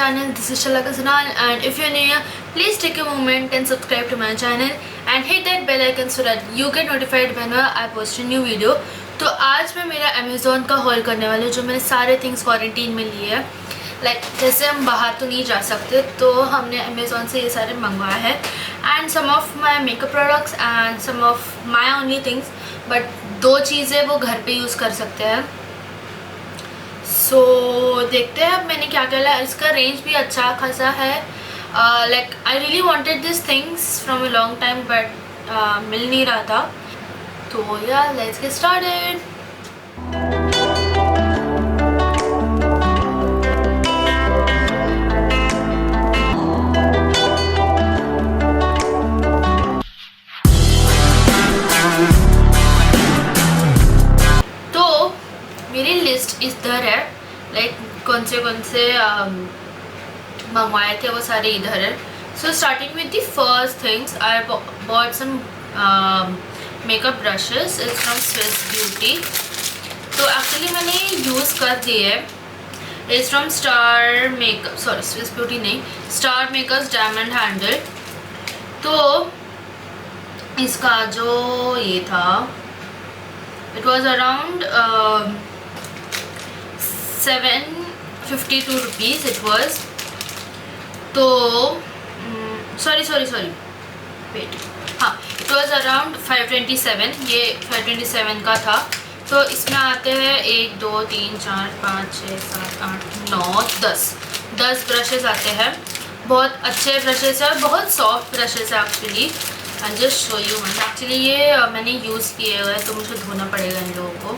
channel. This is Shalaka Zanal, and if you're new here, please take a moment and subscribe to my channel and hit that bell icon so that you get notified whenever I post a new video. तो आज मैं मेरा Amazon का hall करने वाली हूँ, जो मैंने सारे थिंग्स क्वारंटीन में लिए हैं. जैसे हम बाहर तो नहीं जा सकते, तो हमने Amazon से ये सारे मंगवाया है. And some of my makeup products and some of my only things, but दो चीज़ें वो घर पे यूज़ कर सकते हैं. सो देखते हैं अब मैंने क्या क्या है. इसका रेंज भी अच्छा खासा है. I really wanted this things from a long time, but मिल नहीं रहा था. तो या लेट्स गेट स्टार्टेड. तो मेरी लिस्ट इधर है. कौन से मंगवाए थे वो सारे इधर है. So starting with the first things, I bought some makeup brushes. It's from Swiss Beauty. तो एक्चुअली मैंने यूज़ कर दिए है. It's from Star makeup, sorry Swiss Beauty नहीं, स्टार मेकअप्स डायमंड हैंडल. तो इसका जो ये था, it was around 752 rupees it was. तो सॉरी वेट, हाँ, इट वॉज अराउंड 527. ये 527 का था. तो इसमें आते हैं 1 2 3 4 5 6 7 8 9 10 ब्रशेज़ आते हैं. बहुत अच्छे ब्रशेज़ हैं और बहुत सॉफ्ट ब्रशेज़ है actually. I just show you one. Actually ये मैंने यूज़ किए हुए, तो मुझे धोना पड़ेगा इन लोगों को.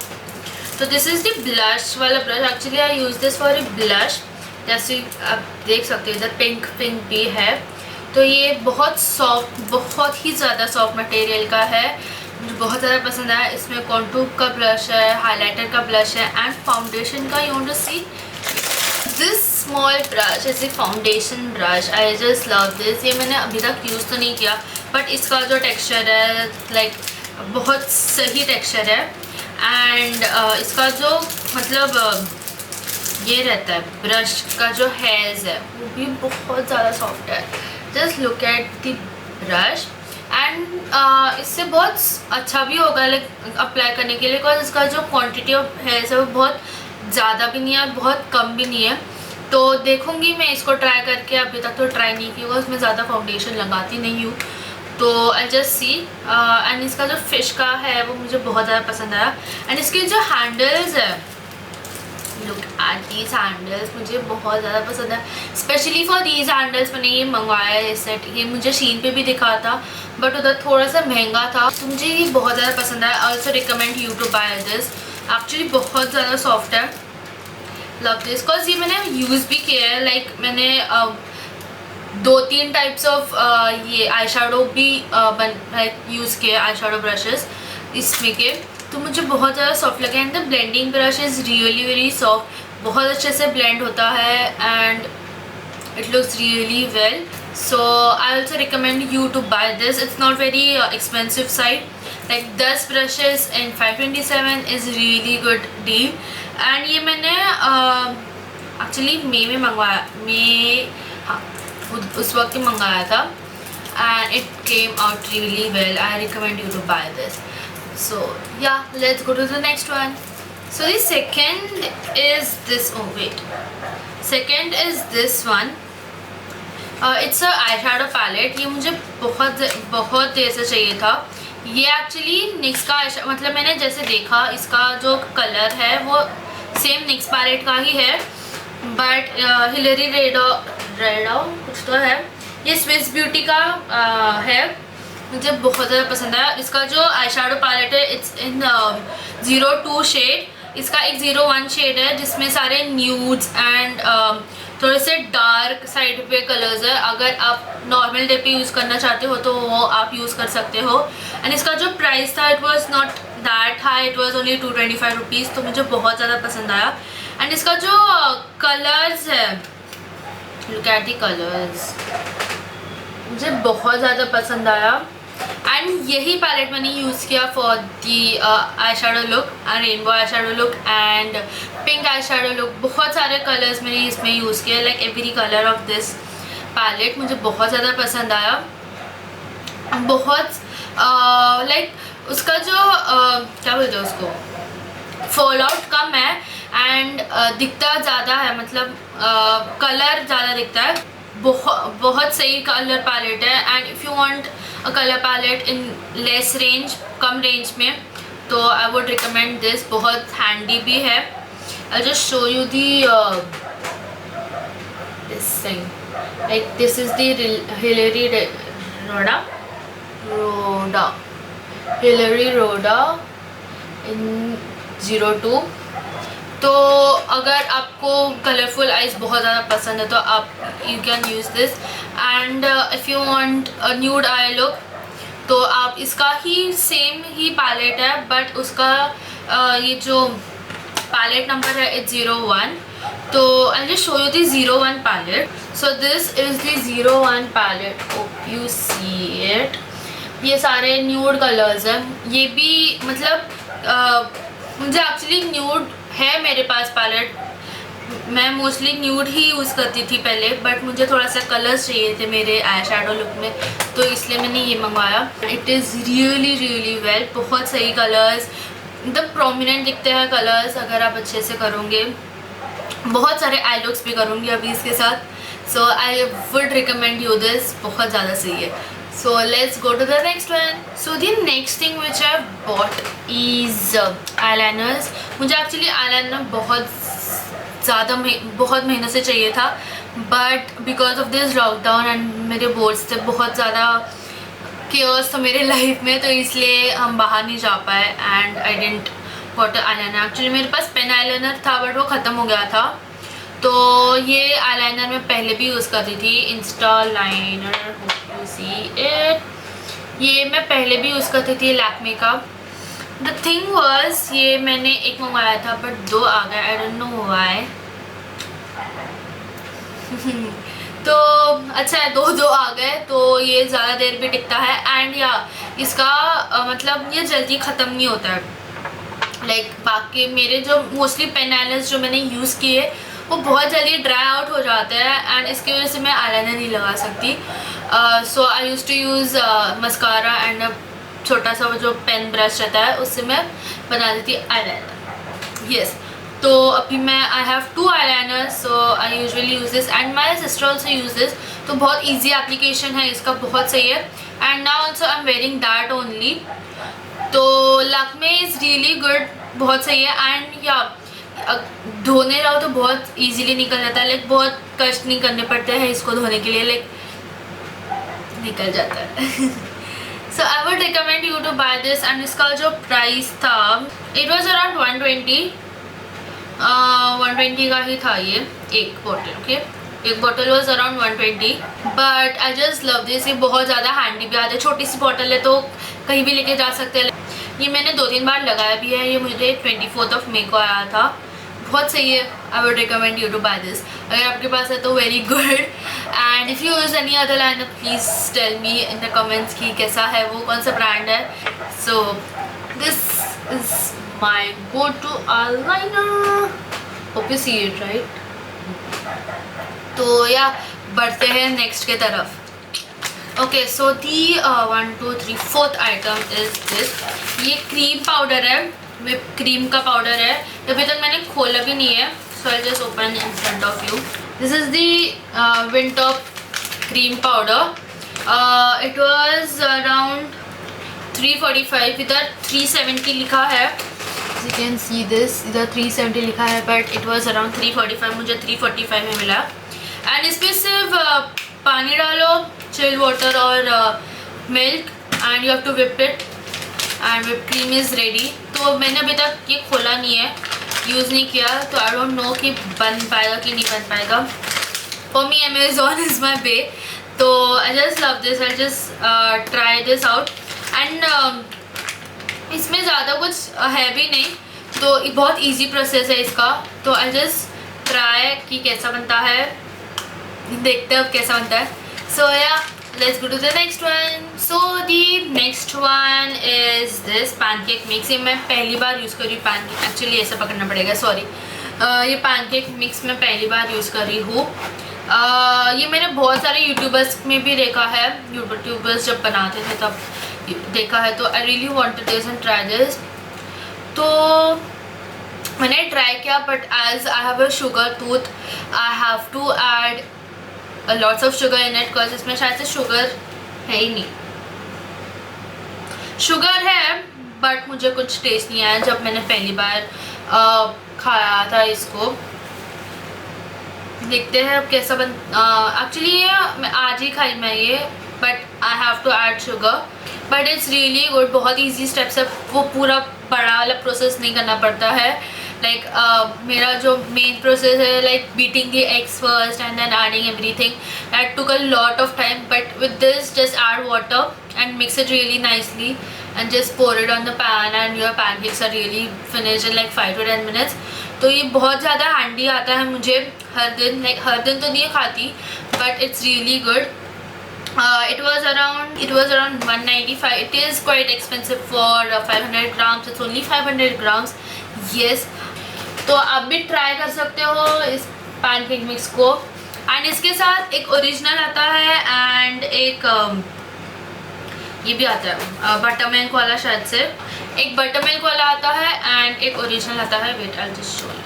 तो दिस इज़ द ब्लश वाला brush. Actually I use this for a blush. जैसे आप देख सकते हो इधर पिंक भी है. तो ये बहुत सॉफ्ट, बहुत ही ज़्यादा सॉफ्ट मटेरियल का है. मुझे बहुत ज़्यादा पसंद आया. इसमें कॉन्टूर का ब्लश है, हाइलाइटर का ब्लश है एंड फाउंडेशन का. You want to see this small brush is a foundation brush. I just love this. ये मैंने अभी तक यूज़ तो नहीं किया, बट इसका जो टेक्सचर है बहुत सही टेक्सचर है. एंड इसका जो ये रहता है, ब्रश का जो हेयर्स है वो भी बहुत ज़्यादा सॉफ्ट है. Just look at the brush. And इससे बहुत अच्छा भी होगा अप्लाई करने के लिए, बिकॉज इसका जो क्वांटिटी ऑफ हेयर्स है वो बहुत ज़्यादा भी नहीं है और बहुत कम भी नहीं है. तो देखूँगी मैं इसको ट्राई करके. अभी तक तो ट्राई नहीं किया, उसमें ज़्यादा फाउंडेशन लगाती नहीं हूँ. तो आई जस्ट सी. एंड इसका जो फिश का है वो मुझे बहुत ज़्यादा पसंद आया. एंड इसके जो हैंडल्स है, लुक एट दीज हैंडल्स, मुझे बहुत ज़्यादा पसंद है. स्पेशली फॉर दीज हैंडल्स मैंने ये मंगवाया है सेट. ये मुझे शीन पे भी दिखा था, बट उधर थोड़ा सा महंगा था. तो मुझे ये बहुत ज़्यादा पसंद है. I also recommend you to buy this. Actually बहुत ज़्यादा सॉफ्ट है. Love this. बिकॉज ये मैंने यूज़ भी किया है. मैंने 2-3 टाइप्स ऑफ ये आई शेडो भी यूज़ किए, आई शेडो ब्रशेस इसमें के. तो मुझे बहुत ज़्यादा सॉफ्ट लगे. And the blending brush is really very soft. बहुत अच्छे से ब्लेंड होता है and it looks really well. So I also recommend you to buy this. It's not very expensive side. 10 brushes and 527 is really good deal. And ये मैंने actually मई में मंगवाया. हाँ, उस वक्त ही मंगाया था. And it came out really well. I recommend you to buy this. So yeah, let's go to the next one. So the second is this. Oh wait, second is this one. It's a eyeshadow palette. ये मुझे बहुत देर से चाहिए था. ये actually निक्स का मैंने जैसे देखा, इसका जो कलर है वो सेम निक्स पैलेट का ही है, बट हिलरी रेडो कुछ तो है. ये स्विस ब्यूटी का है. मुझे बहुत ज़्यादा पसंद आया. इसका जो आई शेडो पैलेट है, इट्स इन 02 शेड. इसका एक 01 शेड है जिसमें सारे न्यूड्स एंड थोड़े से डार्क साइड पे कलर्स है. अगर आप नॉर्मल डे पे यूज़ करना चाहते हो तो वो आप यूज़ कर सकते हो. एंड इसका जो प्राइस था, it was not that high. It was only 225 rupees. तो मुझे बहुत ज़्यादा पसंद आया. एंड इसका जो कलर्स है, लुक एट द कलर्स, मुझे बहुत ज़्यादा पसंद आया. एंड यही पैलेट मैंने यूज़ किया for the eye shadow look, rainbow eye shadow look and pink eye shadow look. बहुत सारे कलर्स मैंने इसमें यूज़ किए, like every colour of this palette मुझे बहुत ज़्यादा पसंद आया। बहुत लाइक उसका जो क्या बोलते हैं उसको, फॉल आउट कम है एंड दिखता ज़्यादा है, मतलब कलर ज़्यादा दिखता है। बहुत सही कलर पैलेट है and if you want a colour palette in less range, कम रेंज में, तो आई वुड रिकमेंड दिस। बहुत हैंडी भी है। I just show you the this thing, like this is the Hilary Rhoda in 02। तो अगर आपको कलरफुल आइज बहुत ज़्यादा पसंद है तो आप you can use this. And if you want a nude eye look तो आप इसका ही सेम ही पैलेट है, बट उसका ये जो पैलेट नंबर है इट्स 01। तो I just show you the 01 palette. So this is the 01 palette, hope you see it. ये सारे न्यूड कलर्स हैं। ये भी मतलब मुझे एक्चुअली न्यूड है मेरे पास पैलेट, मैं मोस्टली न्यूड ही यूज़ करती थी पहले, बट मुझे थोड़ा सा कलर्स चाहिए थे मेरे आई शेडो लुक में, तो इसलिए मैंने ये मंगवाया। इट इज़ रियली वेल, बहुत सही कलर्स, एकदम प्रोमिनेंट दिखते हैं कलर्स अगर आप अच्छे से करोगे। बहुत सारे आई लुक्स भी करूँगी अभी इसके साथ, so I would recommend you this, बहुत ज़्यादा सही है। So let's go to the next one. So the next thing which I bought is eyeliners. मुझे actually eyeliner बहुत महीनों से चाहिए था, but because of this lockdown and मेरे boards थे, बहुत ज़्यादा chaos था मेरे लाइफ में, तो इसलिए हम बाहर नहीं जा पाए and I didn't bought eyeliner. Actually मेरे पास पेन eyeliner था but वो ख़त्म हो गया था। तो ये eyeliner मैं पहले भी यूज़ करती थी, इंस्टा लाइनर, सी इट। ये मैं पहले भी यूज़ करती थी लैक्मे का। द थिंग वाज ये मैंने एक मंगवाया था बट 2 आ गए, आई डोंट नो व्हाई। तो अच्छा है, 2 आ गए तो ये ज़्यादा देर भी टिकता है एंड या इसका मतलब ये जल्दी ख़त्म नहीं होता है। लाइक बाकी मेरे जो मोस्टली पेन आईलाइनर्स जो मैंने यूज़ किए वो बहुत जल्दी ड्राई आउट हो जाते हैं एंड इसकी वजह से मैं आईलाइनर नहीं लगा सकती। So I use to use mascara and छोटा सा वो जो पेन ब्रश रहता है उससे मैं बना देती आईलाइनर। यस, तो अभी मैं I have 2 eyeliners, so I usually use this and my sister also use this. तो बहुत ईजी एप्लीकेशन है इसका, बहुत सही है and now also I am wearing that only. तो लैक्मे इज़ रियली गुड, बहुत सही है एंड या धोने रहो तो बहुत इजीली निकल जाता है, लाइक बहुत कष्ट नहीं करने पड़ते हैं इसको धोने के लिए, लाइक निकल जाता है। So I would recommend you to buy this and इसका जो प्राइस था इट वॉज अराउंड 120 का ही था ये एक बॉटल। ओके, एक bottle was around 120 but I just love this. ये बहुत ज़्यादा हैंडी भी आते हैं, छोटी सी बॉटल है तो कहीं भी लेके जा सकते हैं। ये मैंने 2-3 बार लगाया भी है। ये मुझे 24 मई को आया था, बहुत सही है। I would recommend you to buy this. अगर आपके पास है तो very good and if you use any other liner please tell me in the comments कि कैसा है वो, कौन सा ब्रांड है। So this is my go to eyeliner, hope you see it right. तो या बढ़ते हैं नेक्स्ट के तरफ। Okay, so the 1 2 3 4th item is this. ये क्रीम पाउडर है, विप क्रीम का पाउडर है। अभी तक मैंने खोला भी नहीं है, so I just open in front of you. This is the Wintop cream powder. It was around 345, इधर 370 लिखा है, यू कैन सी दिस, इधर 370 लिखा है बट इट वाज अराउंड 345, मुझे 345 में मिला। एंड इसमें सिर्फ पानी डालो, चिल वाटर और milk and you have to whip it and whip cream is ready. तो मैंने अभी तक ये खोला नहीं है, यूज़ नहीं किया, तो आई डोंट नो कि बन पाएगा कि नहीं बन पाएगा। For me Amazon is my bae, तो I just love this, I just try this out and इसमें ज़्यादा कुछ है भी नहीं, तो बहुत ईजी प्रोसेस है इसका। तो आई जस्ट ट्राई कि कैसा बनता है, देखते हैं अब कैसा बनता है। सो या let's go to the next one. So the next one is this pancake mix. ये मैं पहली बार यूज़ कर रही हूँ pancake. Actually ऐसा पकड़ना पड़ेगा, sorry. ये pancake mix मैं पहली बार यूज़ कर रही हूँ. ये मैंने बहुत सारे यूट्यूबर्स में भी देखा है. यूट्यूबर्स जब बनाते थे तब देखा है, तो I really wanted this and try this. तो मैंने ट्राई किया, but as I have a sugar tooth I have to add lots of sugar in it, because इसमें शायद से शुगर है ही नहीं. शुगर है बट मुझे कुछ टेस्ट नहीं आया जब मैंने पहली बार खाया था इसको. देखते हैं अब कैसा बन. एक्चुअली ये मैं आज ही खाई मैं ये, but I have to add sugar. But it's really good. बहुत ईजी स्टेप्स है, वो पूरा बड़ा वाला प्रोसेस नहीं करना पड़ता है. लाइक मेरा जो मेन प्रोसेस है, like beating the eggs first and then adding everything, that took a lot of time. But with this just add water and mix it really nicely and just pour it on the pan and your pancakes are really finish in like 5 to 10 minutes. तो ये बहुत ज़्यादा handy आता है मुझे हर दिन. Like हर दिन तो नहीं खाती, but it's really good. It was around 195. It is quite expensive for 500 grams. It's only 500 grams. Yes. तो आप भी ट्राई कर सकते हो इस पैनकेक मिक्स को. एंड इसके साथ एक ओरिजिनल आता है एंड एक ये भी आता है बटर मिल्क वाला. शायद से एक बटर मिल्क वाला आता है एंड एक ओरिजिनल आता है. Wait I just show you.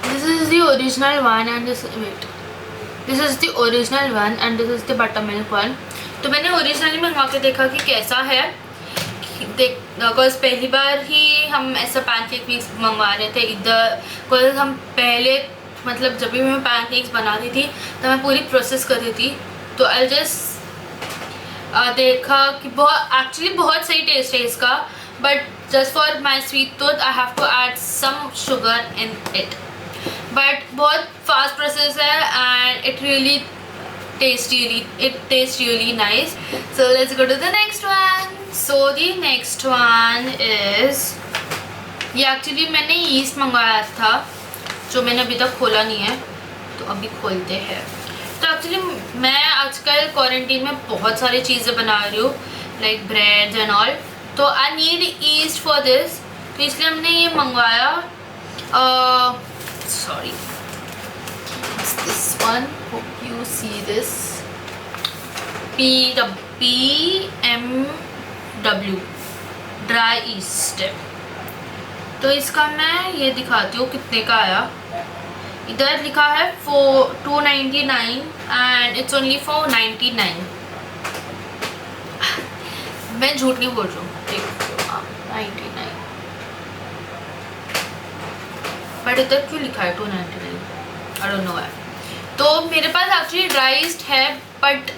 This is the original one and this is the original one and this is the butter milk one. तो मैंने ओरिजिनली मंगवा के देखा कि कैसा है. बिकॉज पहली बार ही हम ऐसा पैनकेक मिक्स मंगवा रहे थे इधर. बिकॉज हम पहले मतलब जब भी मैं पैनकेक्स बनाती थी तो मैं पूरी प्रोसेस कर रही थी. तो आई जस्ट देखा कि एक्चुअली बहुत सही टेस्ट है इसका, but just for my sweet tooth I have to add some sugar in it. But बहुत फास्ट प्रोसेस है and it really taste really nice. So let's go to the next one. So the next one is, ये actually मैंने yeast मंगवाया था जो मैंने अभी तक खोला नहीं है, तो अभी खोलते हैं. तो एक्चुअली मैं आजकल क्वारंटीन में बहुत सारी चीज़ें बना रही हूँ, लाइक ब्रेड्स एंड ऑल. तो I need yeast for this, तो इसलिए हमने ये मंगवाया. Sorry, it's this one. Hope you see this. PMW dry east. तो इसका मैं ये दिखाती हूँ कितने का आया. इधर लिखा है 299 एंड इट्स ओनली 499. मैं झूठ नहीं बोल रही हूँ. 99, बट इधर क्यों लिखा है 299? I don't know. तो मेरे पास एक्चुअली ड्राई ईस्ट है, बट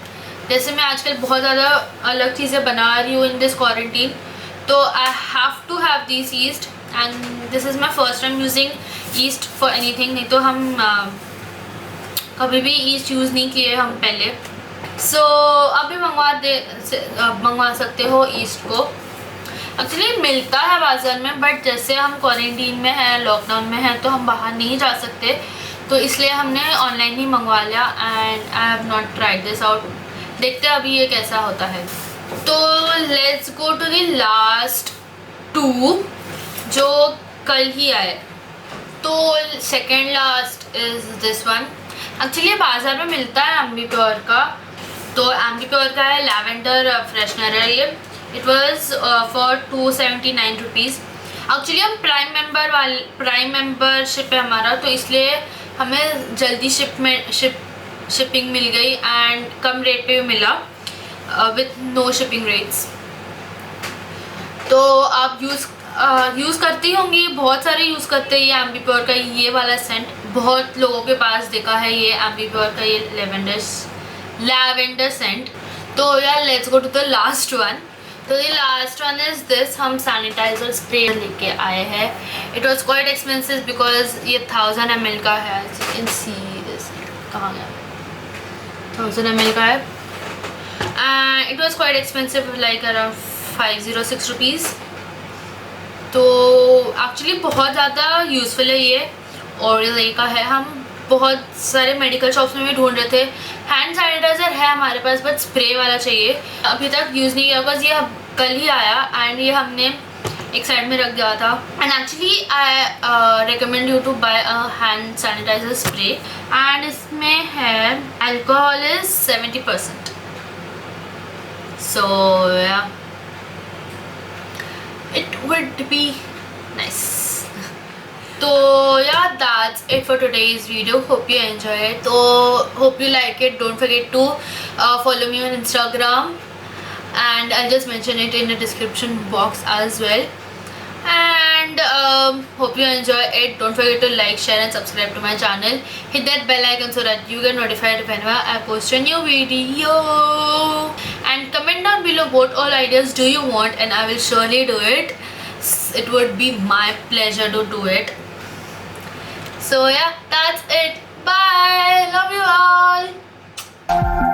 जैसे मैं आजकल बहुत ज़्यादा अलग चीज़ें बना रही हूँ इन दिस क्वारंटीन, तो I have to have this yeast and this is my first time using yeast for anything. नहीं तो हम कभी भी ईस्ट यूज़ नहीं किए हम पहले. सो आप भी मंगवा सकते हो ईस्ट को. एक्चुअली मिलता है बाज़ार में, बट जैसे हम क्वारंटीन में हैं, लॉकडाउन में हैं, तो हम बाहर नहीं जा सकते, तो इसलिए हमने ऑनलाइन ही मंगवा लिया. And I have not tried this out. देखते हैं अभी ये कैसा होता है. तो let's go to the last 2 जो कल ही आए. तो second last is this one. Actually बाज़ार में मिलता है एम्बी प्योर का. तो एम्बी प्योर का है लैवेंडर फ्रेशनर है ये. It was for 279 rupees. Actually हम प्राइम मेंबरशिप है हमारा, तो इसलिए हमें जल्दी शिपिंग मिल गई एंड कम रेट पे भी मिला विथ नो शिपिंग रेट्स. तो आप यूज़ करती होंगी, बहुत सारे यूज़ करते हैं ये एम्बी प्योर का ये वाला सेंट. बहुत लोगों के पास देखा है ये एम्बी प्योर का ये लैवेंडर सेंट. तो यार let's go to the last one. तो the last one is this. हम सैनिटाइज़र स्प्रे लेके आए हैं. It was quite expensive because ये 1000 ml का है. You can see this. कहाँ गया? 1000 ml का है. And it was quite expensive, like around 506 rupees. तो एक्चुअली बहुत ज़्यादा यूज़फुल है ये. ऑरियल का है. हम बहुत सारे मेडिकल शॉप्स में भी ढूंढ रहे थे। हैंड सैनिटाइज़र है हमारे पास, बट स्प्रे वाला चाहिए। अभी तक यूज़ नहीं किया, बिकॉज ये कल ही आया एंड ये हमने एक साइड में रख दिया था। And actually I recommend you to buy a hand sanitiser spray, and इसमें है अल्कोहल इज 70%। सो या it would be nice. So yeah, that's it for today's video. Hope you enjoy it. So hope you like it. Don't forget to follow me on Instagram, and I'll just mention it in the description box as well. And hope you enjoy it. Don't forget to like, share and subscribe to my channel. Hit that bell icon so that you get notified whenever I post a new video. And comment down below what all ideas do you want, and I will surely do it. It would be my pleasure to do it. So yeah, that's it. Bye. Love you all.